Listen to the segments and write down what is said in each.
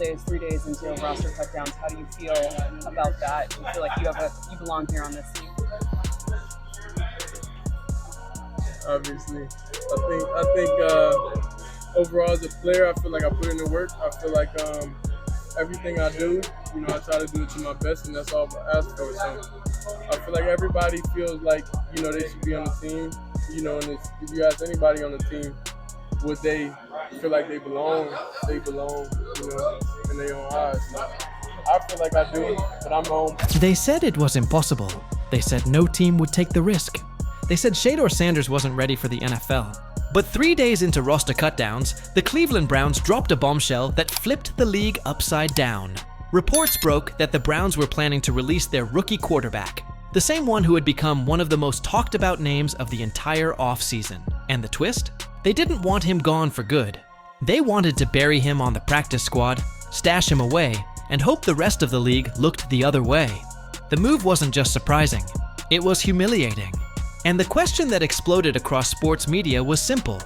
Days, 3 days into roster cutdowns, how do you feel about that? Do you feel like you belong here on this team? Obviously, I think overall as a player, I feel like I put in the work. I feel like everything I do, I try to do it to my best, and that's all I ask for. So I feel like everybody feels like they should be on the team. And if you ask anybody on the team, would they feel like they belong, in their own eyes. So I feel like I do, but I'm home. They said it was impossible. They said no team would take the risk. They said Shador Sanders wasn't ready for the NFL. But 3 days into roster cutdowns, the Cleveland Browns dropped a bombshell that flipped the league upside down. Reports broke that the Browns were planning to release their rookie quarterback, the same one who had become one of the most talked about names of the entire offseason. And the twist? They didn't want him gone for good. They wanted to bury him on the practice squad, stash him away, and hope the rest of the league looked the other way. The move wasn't just surprising, it was humiliating. And the question that exploded across sports media was simple.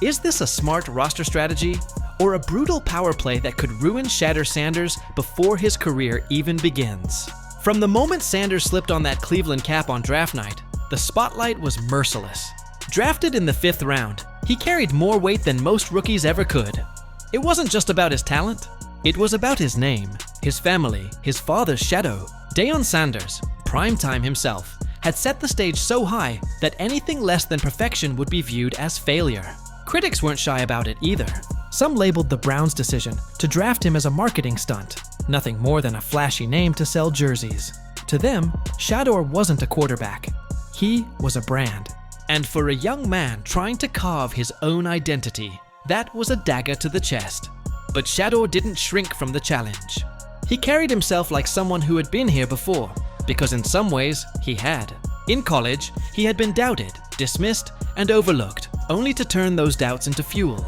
Is this a smart roster strategy, or a brutal power play that could ruin Shador Sanders before his career even begins? From the moment Sanders slipped on that Cleveland cap on draft night, the spotlight was merciless. Drafted in the 5th round, he carried more weight than most rookies ever could. It wasn't just about his talent, it was about his name, his family, his father's shadow. Deion Sanders, primetime himself, had set the stage so high that anything less than perfection would be viewed as failure. Critics weren't shy about it either. Some labeled the Browns' decision to draft him as a marketing stunt, nothing more than a flashy name to sell jerseys. To them, Shador wasn't a quarterback. He was a brand. And for a young man trying to carve his own identity, that was a dagger to the chest. But Shador didn't shrink from the challenge. He carried himself like someone who had been here before, because in some ways, he had. In college, he had been doubted, dismissed, and overlooked, only to turn those doubts into fuel.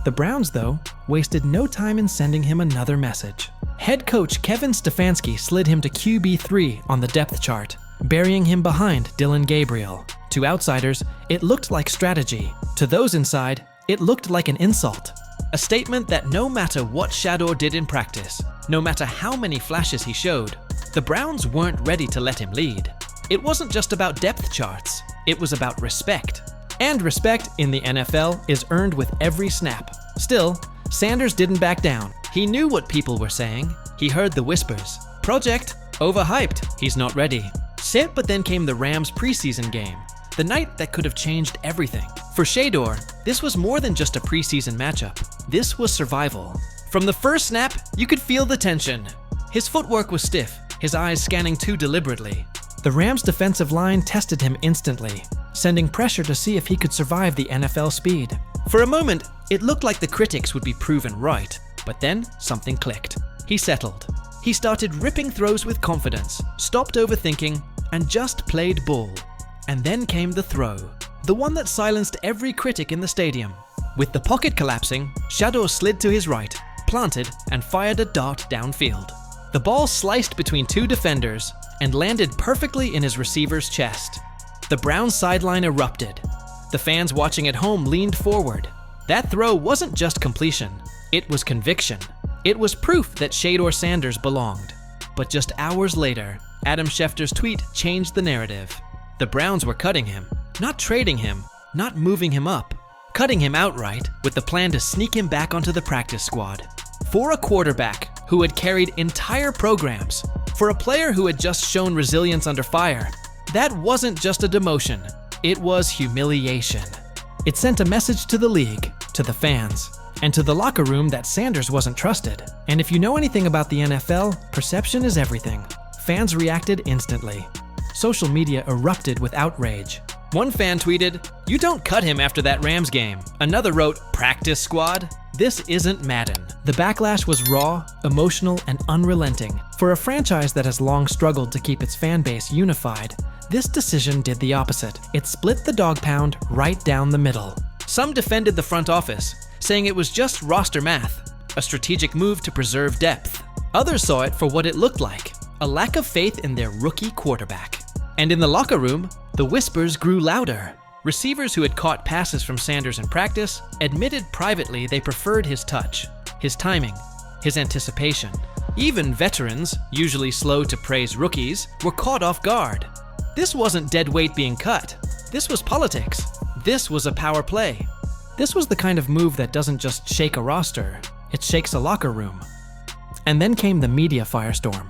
The Browns, though, wasted no time in sending him another message. Head coach Kevin Stefanski slid him to QB3 on the depth chart, burying him behind Dylan Gabriel. To outsiders, it looked like strategy. To those inside, it looked like an insult. A statement that no matter what Shador did in practice, no matter how many flashes he showed, the Browns weren't ready to let him lead. It wasn't just about depth charts, it was about respect. And respect in the NFL is earned with every snap. Still, Sanders didn't back down. He knew what people were saying. He heard the whispers. Project, overhyped, he's not ready. But then came the Rams preseason game, the night that could have changed everything. For Shedeur, this was more than just a preseason matchup. This was survival. From the first snap, you could feel the tension. His footwork was stiff, his eyes scanning too deliberately. The Rams' defensive line tested him instantly, sending pressure to see if he could survive the NFL speed. For a moment, it looked like the critics would be proven right, but then something clicked. He settled. He started ripping throws with confidence, stopped overthinking, and just played ball. And then came the throw, the one that silenced every critic in the stadium. With the pocket collapsing, Shador slid to his right, planted, and fired a dart downfield. The ball sliced between two defenders and landed perfectly in his receiver's chest. The Browns sideline erupted. The fans watching at home leaned forward. That throw wasn't just completion, it was conviction. It was proof that Shador Sanders belonged. But just hours later, Adam Schefter's tweet changed the narrative. The Browns were cutting him, not trading him, not moving him up. Cutting him outright with the plan to sneak him back onto the practice squad. For a quarterback who had carried entire programs, for a player who had just shown resilience under fire, that wasn't just a demotion, it was humiliation. It sent a message to the league, to the fans, and to the locker room that Sanders wasn't trusted. And if you know anything about the NFL, perception is everything. Fans reacted instantly. Social media erupted with outrage. One fan tweeted, "You don't cut him after that Rams game." Another wrote, "Practice squad? This isn't Madden." The backlash was raw, emotional, and unrelenting. For a franchise that has long struggled to keep its fan base unified, this decision did the opposite. It split the dog pound right down the middle. Some defended the front office, saying it was just roster math, a strategic move to preserve depth. Others saw it for what it looked like, a lack of faith in their rookie quarterback. And in the locker room, the whispers grew louder. Receivers who had caught passes from Sanders in practice admitted privately they preferred his touch, his timing, his anticipation. Even veterans, usually slow to praise rookies, were caught off guard. This wasn't dead weight being cut. This was politics. This was a power play. This was the kind of move that doesn't just shake a roster, it shakes a locker room. And then came the media firestorm.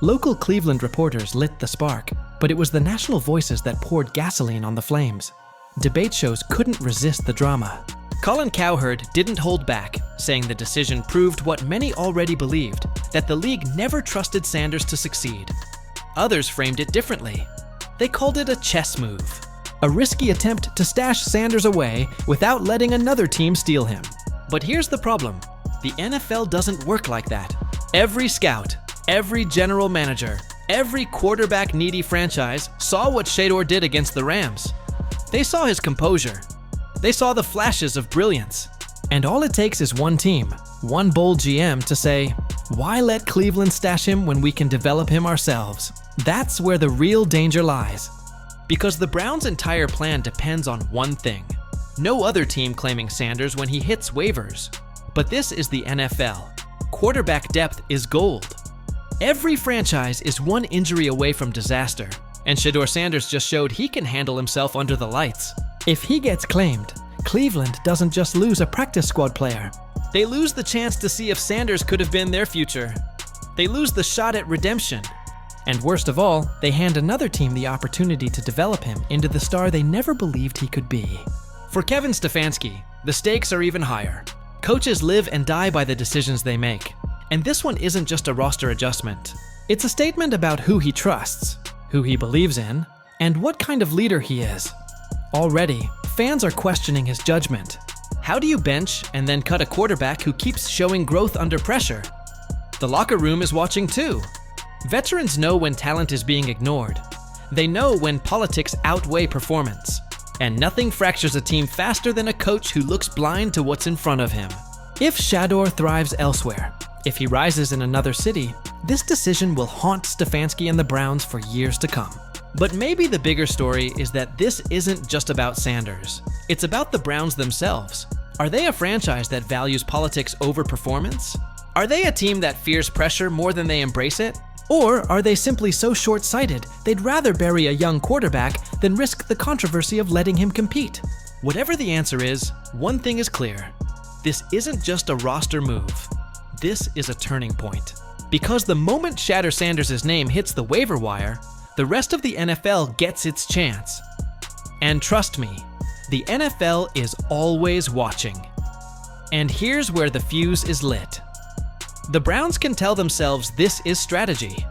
Local Cleveland reporters lit the spark, but it was the national voices that poured gasoline on the flames. Debate shows couldn't resist the drama. Colin Cowherd didn't hold back, saying the decision proved what many already believed, that the league never trusted Sanders to succeed. Others framed it differently. They called it a chess move, a risky attempt to stash Sanders away without letting another team steal him. But here's the problem. The NFL doesn't work like that. Every scout, every general manager, every quarterback-needy franchise saw what Shedeur did against the Rams. They saw his composure. They saw the flashes of brilliance. And all it takes is one team, one bold GM to say, why let Cleveland stash him when we can develop him ourselves? That's where the real danger lies. Because the Browns' entire plan depends on one thing. No other team claiming Sanders when he hits waivers. But this is the NFL. Quarterback depth is gold. Every franchise is one injury away from disaster, and Shador Sanders just showed he can handle himself under the lights. If he gets claimed, Cleveland doesn't just lose a practice squad player. They lose the chance to see if Sanders could have been their future. They lose the shot at redemption. And worst of all, they hand another team the opportunity to develop him into the star they never believed he could be. For Kevin Stefanski, the stakes are even higher. Coaches live and die by the decisions they make. And this one isn't just a roster adjustment. It's a statement about who he trusts, who he believes in, and what kind of leader he is. Already, fans are questioning his judgment. How do you bench and then cut a quarterback who keeps showing growth under pressure? The locker room is watching too. Veterans know when talent is being ignored. They know when politics outweigh performance. And nothing fractures a team faster than a coach who looks blind to what's in front of him. If Shador thrives elsewhere, if he rises in another city, this decision will haunt Stefanski and the Browns for years to come. But maybe the bigger story is that this isn't just about Sanders. It's about the Browns themselves. Are they a franchise that values politics over performance? Are they a team that fears pressure more than they embrace it? Or are they simply so short-sighted they'd rather bury a young quarterback than risk the controversy of letting him compete? Whatever the answer is, one thing is clear. This isn't just a roster move. This is a turning point. Because the moment Shador Sanders' name hits the waiver wire, the rest of the NFL gets its chance. And trust me, the NFL is always watching. And here's where the fuse is lit. The Browns can tell themselves this is strategy.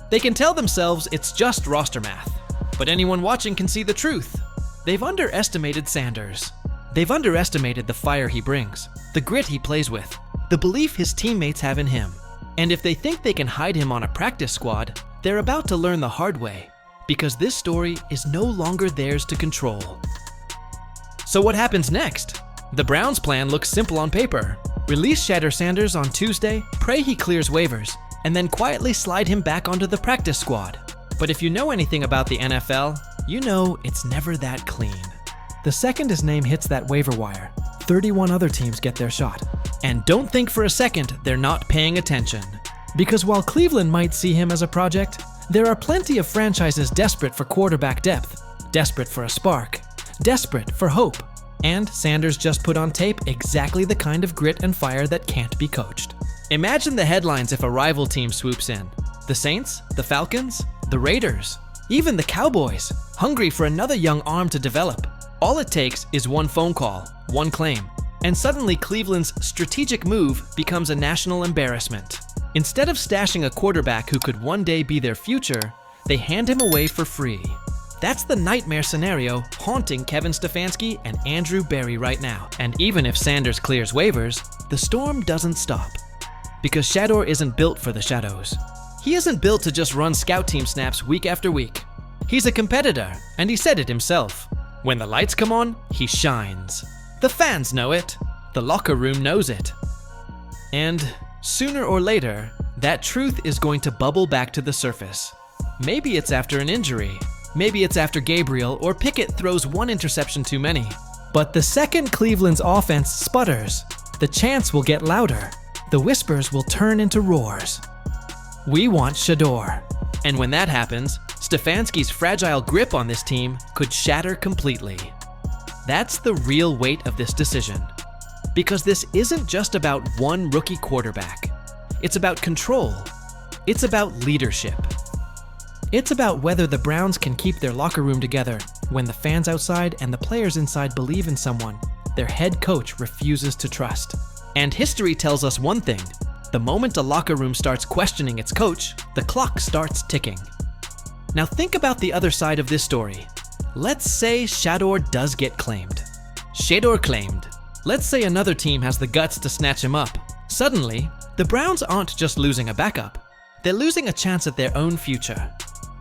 They can tell themselves it's just roster math. But anyone watching can see the truth. They've underestimated Sanders. They've underestimated the fire he brings, the grit he plays with, the belief his teammates have in him. And if they think they can hide him on a practice squad, they're about to learn the hard way, because this story is no longer theirs to control. So what happens next? The Browns' plan looks simple on paper. Release Shador Sanders on Tuesday, pray he clears waivers, and then quietly slide him back onto the practice squad. But if you know anything about the NFL, you know it's never that clean. The second his name hits that waiver wire, 31 other teams get their shot. And don't think for a second they're not paying attention. Because while Cleveland might see him as a project, there are plenty of franchises desperate for quarterback depth, desperate for a spark, desperate for hope. And Sanders just put on tape exactly the kind of grit and fire that can't be coached. Imagine the headlines if a rival team swoops in. The Saints, the Falcons, the Raiders, even the Cowboys, hungry for another young arm to develop. All it takes is one phone call, one claim, and suddenly Cleveland's strategic move becomes a national embarrassment. Instead of stashing a quarterback who could one day be their future, they hand him away for free. That's the nightmare scenario haunting Kevin Stefanski and Andrew Berry right now. And even if Sanders clears waivers, the storm doesn't stop. Because Shador isn't built for the shadows. He isn't built to just run scout team snaps week after week. He's a competitor, and he said it himself. When the lights come on, he shines. The fans know it. The locker room knows it. And sooner or later, that truth is going to bubble back to the surface. Maybe it's after an injury. Maybe it's after Gabriel or Pickett throws one interception too many. But the second Cleveland's offense sputters, the chants will get louder. the whispers will turn into roars. We want Shedeur. And when that happens, Stefanski's fragile grip on this team could shatter completely. That's the real weight of this decision. Because this isn't just about one rookie quarterback. It's about control. It's about leadership. It's about whether the Browns can keep their locker room together when the fans outside and the players inside believe in someone their head coach refuses to trust. And history tells us one thing: the moment a locker room starts questioning its coach, the clock starts ticking. Now think about the other side of this story. Let's say Shador does get claimed. Shedeur claimed. Let's say another team has the guts to snatch him up. Suddenly, the Browns aren't just losing a backup. They're losing a chance at their own future.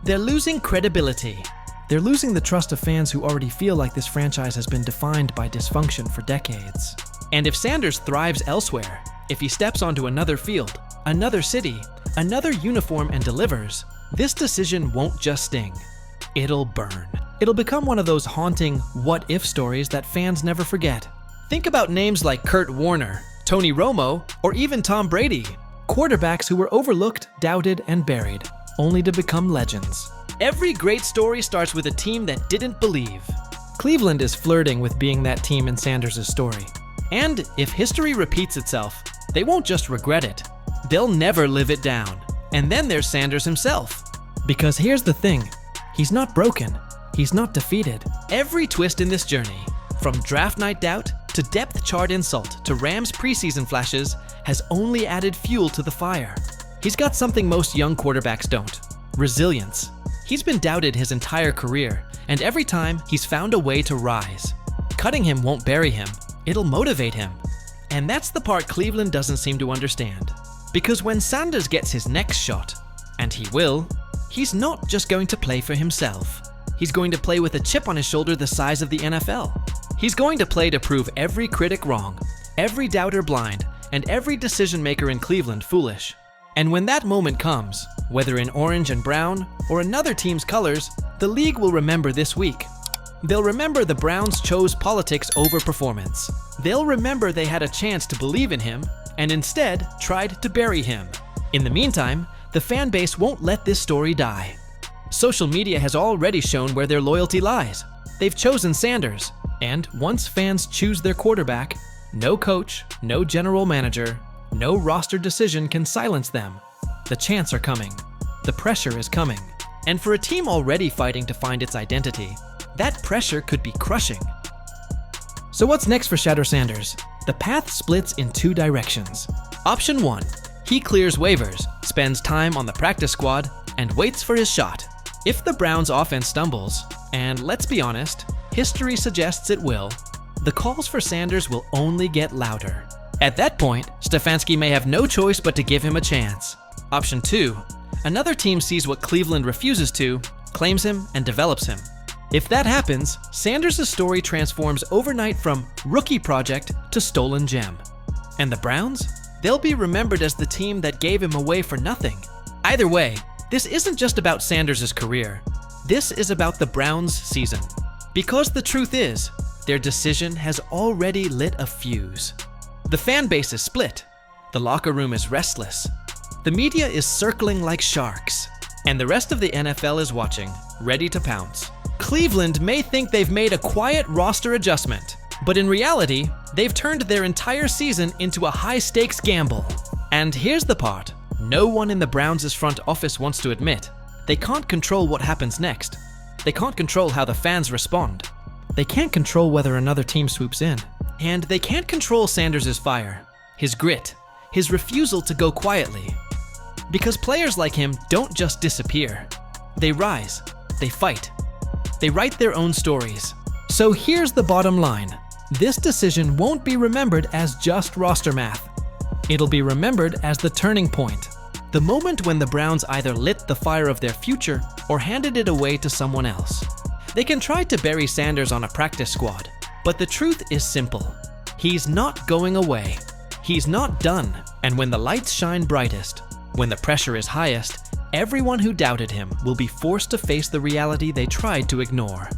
They're losing credibility. They're losing the trust of fans who already feel like this franchise has been defined by dysfunction for decades. And if Sanders thrives elsewhere, if he steps onto another field, another city, another uniform and delivers, this decision won't just sting. It'll burn. It'll become one of those haunting what-if stories that fans never forget. Think about names like Kurt Warner, Tony Romo, or even Tom Brady. Quarterbacks who were overlooked, doubted, and buried, only to become legends. Every great story starts with a team that didn't believe. Cleveland is flirting with being that team in Sanders' story. And if history repeats itself, they won't just regret it. They'll never live it down. And then there's Sanders himself. Because here's the thing, he's not broken. He's not defeated. Every twist in this journey, from draft night doubt to depth chart insult to Rams preseason flashes, has only added fuel to the fire. He's got something most young quarterbacks don't: resilience. He's been doubted his entire career, and every time he's found a way to rise. Cutting him won't bury him, it'll motivate him. And that's the part Cleveland doesn't seem to understand. Because when Sanders gets his next shot, and he will, he's not just going to play for himself. He's going to play with a chip on his shoulder the size of the NFL. He's going to play to prove every critic wrong, every doubter blind, and every decision maker in Cleveland foolish. And when that moment comes, whether in orange and brown or another team's colors, the league will remember this week. They'll remember the Browns chose politics over performance. They'll remember they had a chance to believe in him and instead tried to bury him. In the meantime, the fan base won't let this story die. Social media has already shown where their loyalty lies. They've chosen Sanders, and once fans choose their quarterback, no coach, no general manager, no roster decision can silence them. The chants are coming. The pressure is coming. And for a team already fighting to find its identity, that pressure could be crushing. So what's next for Shador Sanders? The path splits in two directions. Option 1, he clears waivers, spends time on the practice squad, and waits for his shot. If the Browns' offense stumbles, and let's be honest, history suggests it will, the calls for Sanders will only get louder. At that point, Stefanski may have no choice but to give him a chance. Option 2, another team sees what Cleveland refuses to, claims him, and develops him. If that happens, Sanders' story transforms overnight from rookie project to stolen gem. And the Browns? They'll be remembered as the team that gave him away for nothing. Either way, this isn't just about Sanders' career. This is about the Browns' season. Because the truth is, their decision has already lit a fuse. The fan base is split. The locker room is restless. The media is circling like sharks. And the rest of the NFL is watching, ready to pounce. Cleveland may think they've made a quiet roster adjustment, but in reality, they've turned their entire season into a high-stakes gamble. And here's the part no one in the Browns' front office wants to admit. They can't control what happens next. They can't control how the fans respond. They can't control whether another team swoops in. And they can't control Sanders' fire, his grit, his refusal to go quietly. Because players like him don't just disappear. They rise, they fight, they write their own stories. So here's the bottom line. This decision won't be remembered as just roster math. It'll be remembered as the turning point. The moment when the Browns either lit the fire of their future or handed it away to someone else. They can try to bury Sanders on a practice squad, but the truth is simple. He's not going away. He's not done. And when the lights shine brightest, when the pressure is highest, everyone who doubted him will be forced to face the reality they tried to ignore.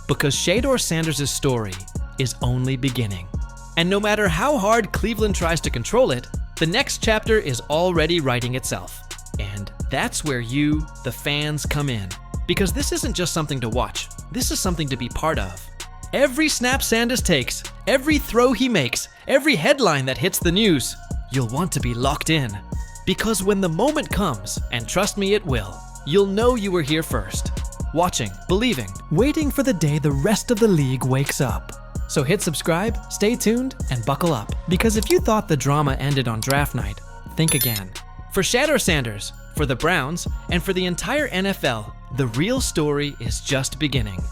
Because Shador Sanders' story is only beginning. And no matter how hard Cleveland tries to control it, The next chapter is already writing itself. And that's where you, the fans, come in. Because this isn't just something to watch, this is something to be part of. Every snap Sanders takes, every throw he makes, every headline that hits the news, you'll want to be locked in. Because when the moment comes, and trust me it will, you'll know you were here first. Watching, believing, waiting for the day the rest of the league wakes up. So hit subscribe, stay tuned, and buckle up. Because if you thought the drama ended on draft night, think again. For Shador Sanders, for the Browns, and for the entire NFL, the real story is just beginning.